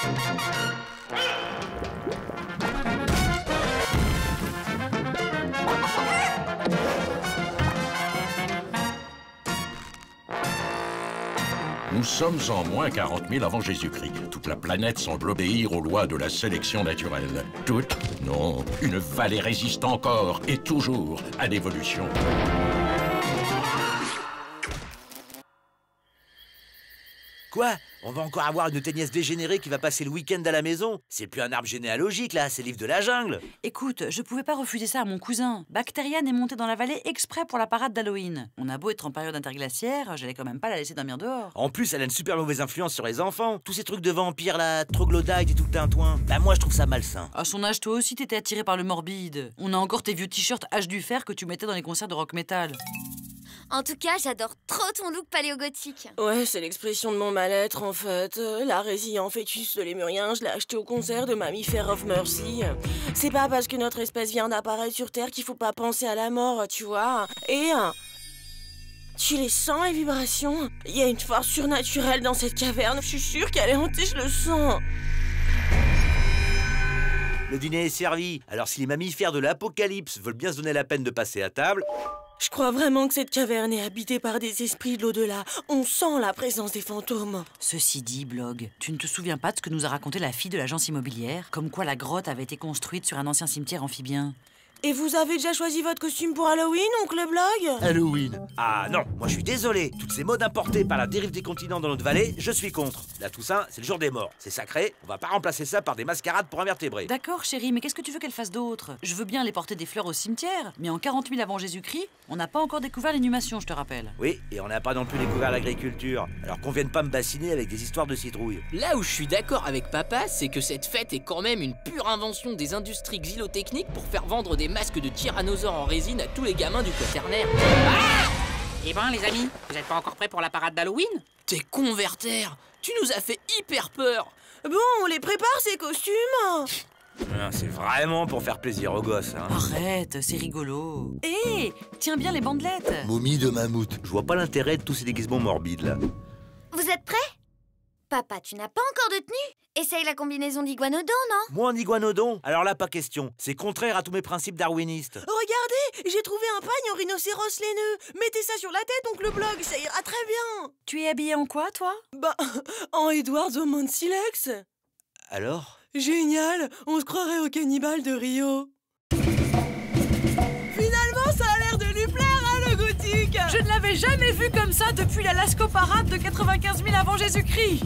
Nous sommes en moins 40 000 avant Jésus-Christ. Toute la planète semble obéir aux lois de la sélection naturelle. Toute? Non. Une vallée résiste encore et toujours à l'évolution. Quoi? On va encore avoir une teignesse dégénérée qui va passer le week-end à la maison? C'est plus un arbre généalogique, là, c'est l'Ivre de la jungle. Écoute, je pouvais pas refuser ça à mon cousin. Bactériane est montée dans la vallée exprès pour la parade d'Halloween. On a beau être en période interglaciaire, j'allais quand même pas la laisser dormir dehors. En plus, elle a une super mauvaise influence sur les enfants. Tous ces trucs de vampires, là, troglodytes et tout le tintouin. Bah moi, je trouve ça malsain. À son âge, toi aussi, t'étais attiré par le morbide. On a encore tes vieux t-shirts H du fer que tu mettais dans les concerts de rock metal. En tout cas, j'adore trop ton look paléogothique. Ouais, c'est l'expression de mon mal-être, en fait. La résilient fœtus de lémurien, je l'ai acheté au concert de Mammifère of Mercy. C'est pas parce que notre espèce vient d'apparaître sur Terre qu'il faut pas penser à la mort, tu vois. Et... tu les sens, les vibrations? Il y a une force surnaturelle dans cette caverne, je suis sûre qu'elle est hantée, je le sens. Le dîner est servi. Alors si les mammifères de l'apocalypse veulent bien se donner la peine de passer à table... Je crois vraiment que cette caverne est habitée par des esprits de l'au-delà. On sent la présence des fantômes. Ceci dit, Blog, tu ne te souviens pas de ce que nous a raconté la fille de l'agence immobilière? Comme quoi la grotte avait été construite sur un ancien cimetière amphibien. Et vous avez déjà choisi votre costume pour Halloween, oncle Blog? Halloween? Ah non, moi je suis désolé. Toutes ces modes importés par la dérive des continents dans notre vallée, je suis contre. La Toussaint, c'est le jour des morts. C'est sacré, on va pas remplacer ça par des mascarades pour invertébrés. D'accord, chérie, mais qu'est-ce que tu veux qu'elle fasse d'autre? Je veux bien aller porter des fleurs au cimetière, mais en 40 000 avant Jésus-Christ, on n'a pas encore découvert l'inhumation, je te rappelle. Oui, et on n'a pas non plus découvert l'agriculture. Alors qu'on vienne pas me bassiner avec des histoires de citrouilles. Là où je suis d'accord avec papa, c'est que cette fête est quand même une pure invention des industries xylotechniques pour faire vendre des masques de tyrannosaures en résine à tous les gamins du quaternaire. Eh ben les amis, vous êtes pas encore prêts pour la parade d'Halloween? T'es converter, tu nous as fait hyper peur. Bon, on les prépare ces costumes. C'est vraiment pour faire plaisir aux gosses, hein. Arrête, c'est rigolo. Hé, tiens bien les bandelettes. Momie de mammouth. Je vois pas l'intérêt de tous ces déguisements morbides, là. Vous êtes prêts? Papa, tu n'as pas encore de tenue? Essaye la combinaison d'iguanodon, non? Moi en iguanodon? Alors là, pas question. C'est contraire à tous mes principes darwinistes. Regardez, j'ai trouvé un pagne en rhinocéros laineux. Mettez ça sur la tête, oncle Blog, ça ira très bien. Tu es habillé en quoi, toi? Bah, en Edward the Silex. Alors? Génial, on se croirait au cannibale de Rio. Finalement, ça a l'air de lui plaire, hein, le gothique. Je ne l'avais jamais vu comme ça depuis la Lasco Parade de 95 000 avant Jésus-Christ.